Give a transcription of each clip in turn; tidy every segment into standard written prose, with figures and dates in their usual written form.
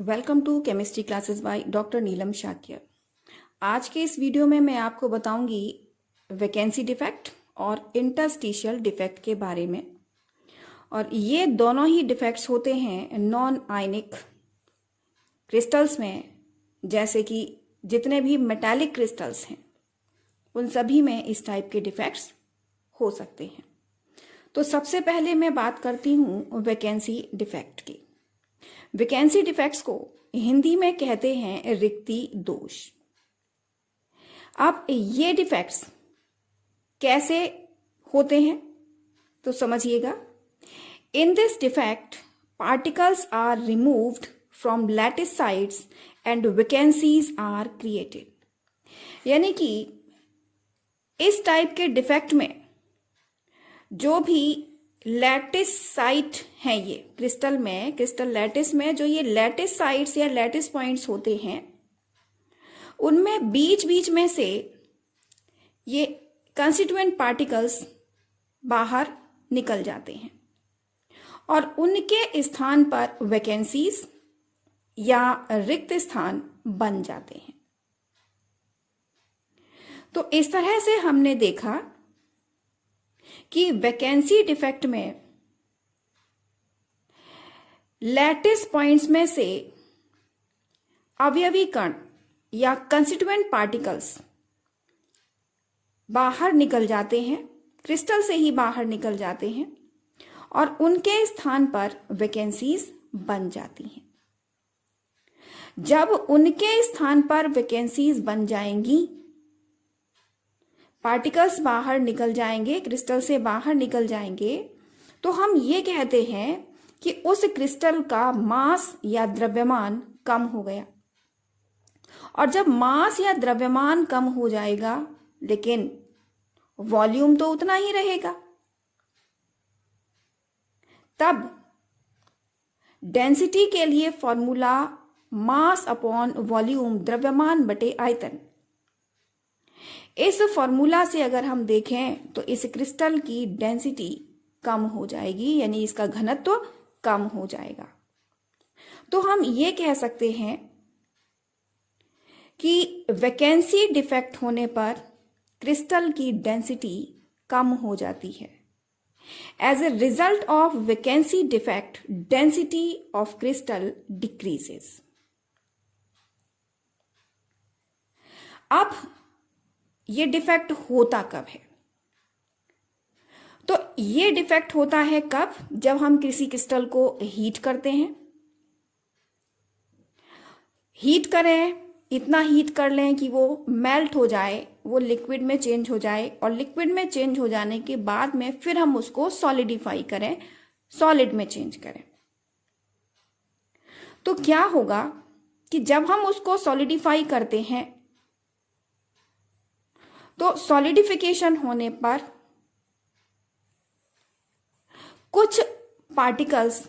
Welcome to chemistry classes by doctor Neelam Shakya. आज के इस वीडियो में मैं आपको बताऊंगी वैकेंसी डिफेक्ट और इंटरस्टिशियल डिफेक्ट के बारे में। और ये दोनों ही डिफेक्ट्स होते हैं नॉन आयनिक क्रिस्टल्स में, जैसे कि जितने भी मेटालिक क्रिस्टल्स हैं उन सभी में इस टाइप के डिफेक्ट्स हो सकते हैं। तो सबसे पहले मैं बात करती हूँ वैकेंसी डिफेक्ट की। वैकेंसी डिफेक्ट्स को हिंदी में कहते हैं रिक्ति दोष। अब ये डिफेक्ट्स कैसे होते हैं तो समझिएगा। In this defect particles are removed from lattice sides and vacancies are created. यानी कि इस टाइप के डिफेक्ट में जो भी लैटिस साइट हैं, ये क्रिस्टल लैटिस में जो ये लैटिस साइट्स या लैटिस पॉइंट्स होते हैं, उनमें बीच बीच में से ये कंस्टिट्यूएंट पार्टिकल्स बाहर निकल जाते हैं और उनके स्थान पर वैकेंसीज या रिक्त स्थान बन जाते हैं। तो इस तरह से हमने देखा कि वैकेंसी डिफेक्ट में लैटिस पॉइंट्स में से अवयवी कण या कंस्टिट्यूएंट पार्टिकल्स बाहर निकल जाते हैं, क्रिस्टल से ही बाहर निकल जाते हैं और उनके स्थान पर वैकेंसीज बन जाती हैं। जब उनके स्थान पर वैकेंसीज बन जाएंगी, पार्टिकल्स बाहर निकल जाएंगे, क्रिस्टल से बाहर निकल जाएंगे, तो हम ये कहते हैं कि उस क्रिस्टल का मास या द्रव्यमान कम हो गया। और जब मास या द्रव्यमान कम हो जाएगा लेकिन वॉल्यूम तो उतना ही रहेगा, तब डेंसिटी के लिए फॉर्मूला मास अपॉन वॉल्यूम, द्रव्यमान बटे आयतन। इस फॉर्मूला से अगर हम देखें तो इस क्रिस्टल की डेंसिटी कम हो जाएगी, यानी इसका घनत्व कम हो जाएगा। तो हम ये कह सकते हैं कि वैकेंसी डिफेक्ट होने पर क्रिस्टल की डेंसिटी कम हो जाती है। As a result of vacancy defect, density of crystal decreases. अब ये डिफेक्ट होता कब है? तो ये डिफेक्ट होता है कब? जब हम किसी क्रिस्टल को हीट करते हैं। हीट करें, इतना हीट कर लें कि वो मेल्ट हो जाए, वो लिक्विड में चेंज हो जाए, और लिक्विड में चेंज हो जाने के बाद में फिर हम उसको सॉलिडिफाई करें, सॉलिड में चेंज करें। तो क्या होगा कि जब हम उसको सॉलिडिफाई करते हैं तो सॉलिडिफिकेशन होने पर कुछ पार्टिकल्स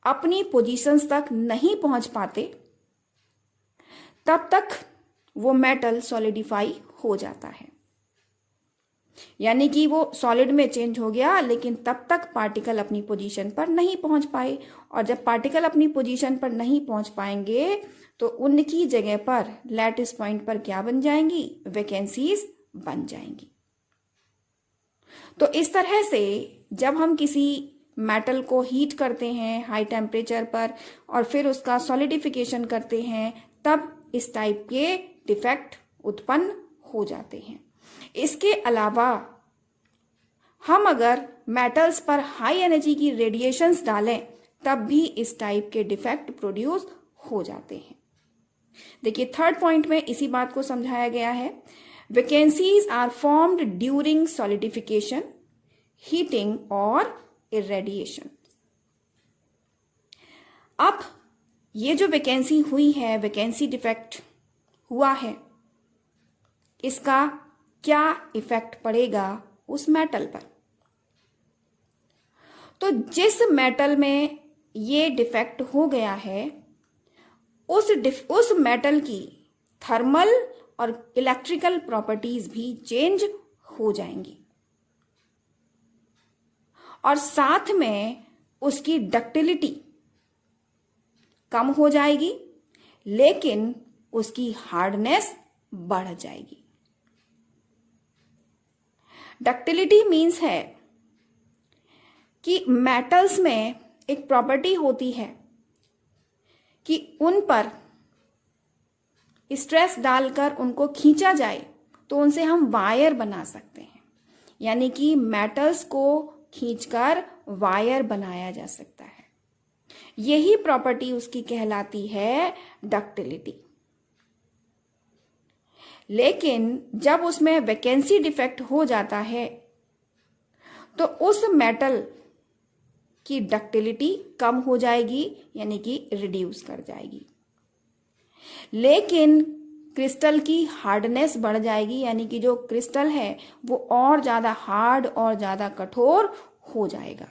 अपनी पोजीशंस तक नहीं पहुंच पाते, तब तक वो मेटल सॉलिडिफाई हो जाता है। यानी कि वो सॉलिड में चेंज हो गया लेकिन तब तक पार्टिकल अपनी पोजीशन पर नहीं पहुंच पाए, और जब पार्टिकल अपनी पोजीशन पर नहीं पहुंच पाएंगे तो उनकी जगह पर लैटिस पॉइंट पर क्या बन जाएंगी? वैकेंसीज बन जाएंगी। तो इस तरह से जब हम किसी मेटल को हीट करते हैं हाई टेम्परेचर पर और फिर उसका सॉलिडिफिकेशन करते हैं, तब इस टाइप के डिफेक्ट उत्पन्न हो जाते हैं। इसके अलावा हम अगर मेटल्स पर हाई एनर्जी की रेडिएशंस डालें तब भी इस टाइप के डिफेक्ट प्रोड्यूस हो जाते हैं। देखिए, थर्ड पॉइंट में इसी बात को समझाया गया है। Vacancies are formed during solidification, heating और इरेडिएशन। अब ये जो वैकेंसी हुई है, वैकेंसी डिफेक्ट हुआ है, इसका क्या इफेक्ट पड़ेगा उस मेटल पर? तो जिस मेटल में ये डिफेक्ट हो गया है उस मेटल की थर्मल और इलेक्ट्रिकल प्रॉपर्टीज भी चेंज हो जाएंगी और साथ में उसकी डक्टिलिटी कम हो जाएगी, लेकिन उसकी हार्डनेस बढ़ जाएगी। डक्टिलिटी मीन्स है कि मेटल्स में एक प्रॉपर्टी होती है कि उन पर स्ट्रेस डालकर उनको खींचा जाए तो उनसे हम वायर बना सकते हैं, यानी कि मेटल्स को खींचकर वायर बनाया जा सकता है। यही प्रॉपर्टी उसकी कहलाती है डक्टिलिटी। लेकिन जब उसमें वैकेंसी डिफेक्ट हो जाता है तो उस मेटल की डक्टिलिटी कम हो जाएगी, यानी कि रिड्यूस कर जाएगी, लेकिन क्रिस्टल की हार्डनेस बढ़ जाएगी, यानी कि जो क्रिस्टल है वो और ज्यादा हार्ड और ज्यादा कठोर हो जाएगा।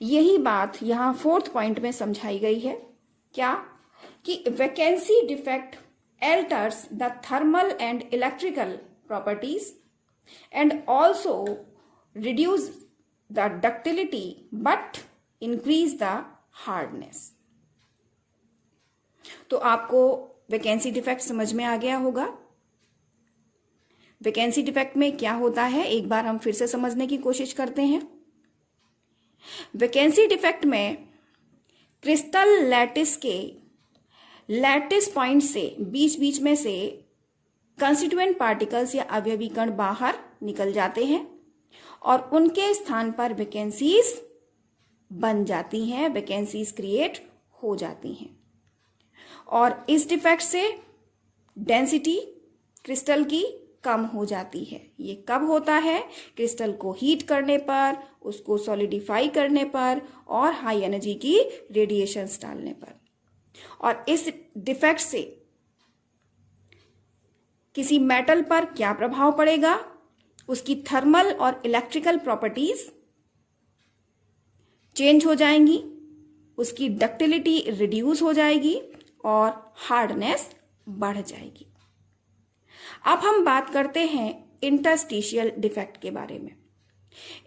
यही बात यहां 4th पॉइंट में समझाई गई है। क्या कि vacancy defect alters the thermal and electrical properties and also reduce the ductility but increase the hardness। तो आपको वैकेंसी डिफेक्ट समझ में आ गया होगा। वैकेंसी डिफेक्ट में क्या होता है, एक बार हम फिर से समझने की कोशिश करते हैं। वैकेंसी डिफेक्ट में क्रिस्टल लैटिस के लैटिस पॉइंट से बीच बीच में से कंस्टिट्यूएंट पार्टिकल्स या अवयवी कण बाहर निकल जाते हैं और उनके स्थान पर वैकेंसीज बन जाती हैं, वैकेंसीज क्रिएट हो जाती हैं। और इस डिफेक्ट से डेंसिटी क्रिस्टल की कम हो जाती है। ये कब होता है? क्रिस्टल को हीट करने पर, उसको सॉलिडिफाई करने पर और हाई एनर्जी की रेडिएशंस डालने पर। और इस डिफेक्ट से किसी मेटल पर क्या प्रभाव पड़ेगा? उसकी थर्मल और इलेक्ट्रिकल प्रॉपर्टीज चेंज हो जाएंगी, उसकी डक्टिलिटी रिड्यूस हो जाएगी और हार्डनेस बढ़ जाएगी। अब हम बात करते हैं इंटरस्टिशियल डिफेक्ट के बारे में।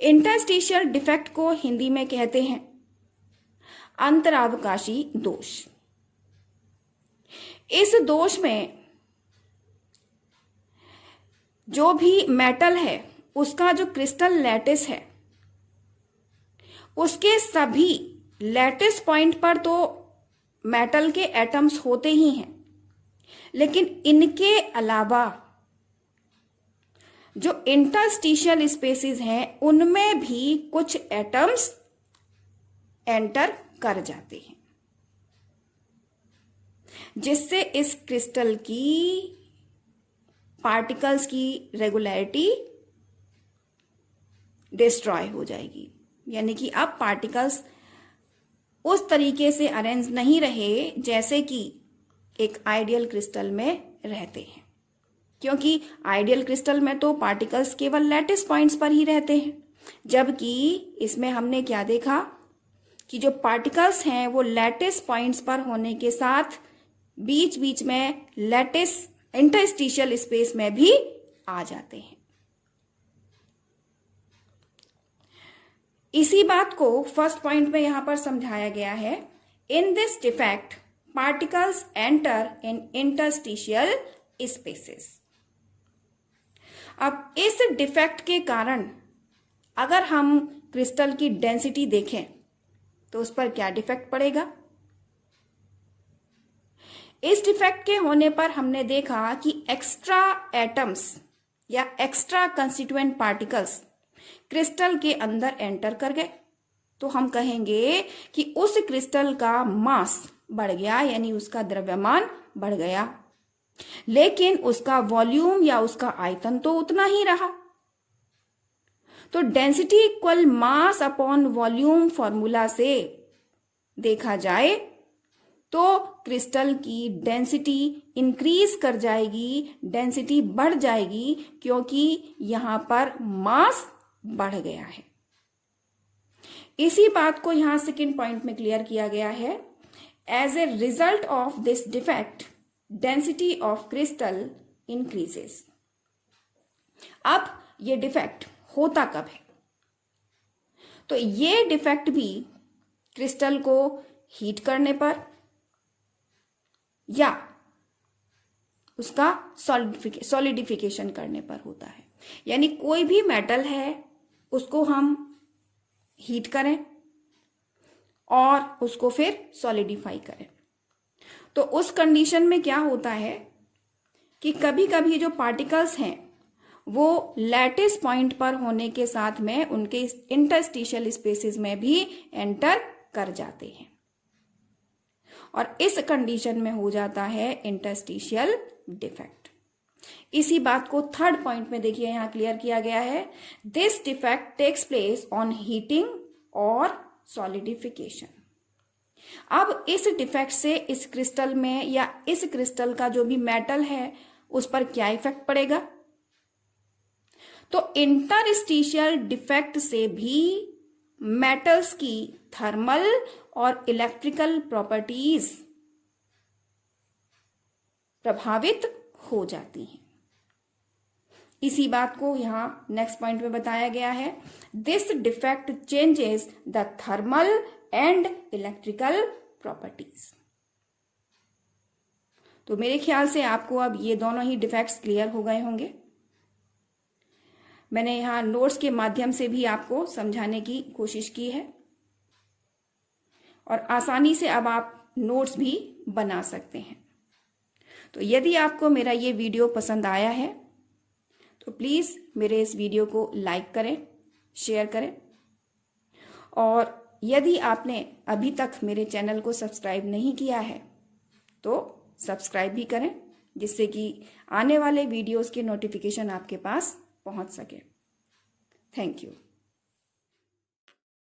इंटरस्टिशियल डिफेक्ट को हिंदी में कहते हैं अंतरावकाशी दोष। इस दोष में जो भी मेटल है उसका जो क्रिस्टल लैटिस है उसके सभी लैटिस पॉइंट पर तो मेटल के एटम्स होते ही हैं, लेकिन इनके अलावा जो इंटरस्टिशियल स्पेसेस हैं उनमें भी कुछ एटम्स एंटर कर जाते हैं, जिससे इस क्रिस्टल की पार्टिकल्स की रेगुलरिटी डिस्ट्रॉय हो जाएगी। यानी कि अब पार्टिकल्स उस तरीके से अरेंज नहीं रहे जैसे कि एक आइडियल क्रिस्टल में रहते हैं, क्योंकि आइडियल क्रिस्टल में तो पार्टिकल्स केवल लैटिस पॉइंट्स पर ही रहते हैं, जबकि इसमें हमने क्या देखा कि जो पार्टिकल्स हैं वो लैटिस पॉइंट्स पर होने के साथ बीच बीच में लैटिस इंटरस्टिशियल स्पेस में भी आ जाते हैं। इसी बात को फर्स्ट पॉइंट में यहां पर समझाया गया है। इन this defect particles enter in interstitial spaces. अब इस डिफेक्ट के कारण अगर हम क्रिस्टल की डेंसिटी देखें तो उस पर क्या डिफेक्ट पड़ेगा? इस डिफेक्ट के होने पर हमने देखा कि एक्स्ट्रा एटम्स या एक्स्ट्रा कंस्टिट्यूएंट पार्टिकल्स क्रिस्टल के अंदर एंटर कर गए, तो हम कहेंगे कि उस क्रिस्टल का मास बढ़ गया, यानी उसका द्रव्यमान बढ़ गया, लेकिन उसका वॉल्यूम या उसका आयतन तो उतना ही रहा। तो density equal mass upon volume formula से देखा जाए तो क्रिस्टल की डेंसिटी इंक्रीज कर जाएगी, डेंसिटी बढ़ जाएगी, क्योंकि यहां पर मास बढ़ गया है। इसी बात को यहां सेकेंड पॉइंट में क्लियर किया गया है। As a result of this defect density of crystal increases. अब ये डिफेक्ट होता कब है? तो ये डिफेक्ट भी क्रिस्टल को हीट करने पर या उसका सॉलिडिफिकेशन करने पर होता है। यानी कोई भी मेटल है उसको हम हीट करें और उसको फिर सॉलिडिफाई करें, तो उस कंडीशन में क्या होता है कि कभी कभी जो पार्टिकल्स हैं वो लैटिस पॉइंट पर होने के साथ में उनके इंटरस्टिशियल स्पेसेस में भी एंटर कर जाते हैं, और इस कंडीशन में हो जाता है इंटरस्टिशियल डिफेक्ट। इसी बात को थर्ड पॉइंट में देखिए यहां क्लियर किया गया है, this defect takes place on heating और सॉलिडिफिकेशन। अब इस डिफेक्ट से इस क्रिस्टल में या इस क्रिस्टल का जो भी मेटल है उस पर क्या इफेक्ट पड़ेगा, तो इंटरस्टिशियल डिफेक्ट से भी मेटल्स की थर्मल और इलेक्ट्रिकल प्रॉपर्टीज प्रभावित हो जाती हैं। इसी बात को यहां नेक्स्ट पॉइंट में बताया गया है, this defect changes the thermal and electrical properties. तो मेरे ख्याल से आपको अब ये दोनों ही डिफेक्ट्स क्लियर हो गए होंगे। मैंने यहां नोट्स के माध्यम से भी आपको समझाने की कोशिश की है, और आसानी से अब आप नोट्स भी बना सकते हैं। तो यदि आपको मेरा ये वीडियो पसंद आया है तो प्लीज़ मेरे इस वीडियो को लाइक करें, शेयर करें, और यदि आपने अभी तक मेरे चैनल को सब्सक्राइब नहीं किया है तो सब्सक्राइब भी करें, जिससे कि आने वाले वीडियोस के नोटिफिकेशन आपके पास पहुंच सके। Thank you.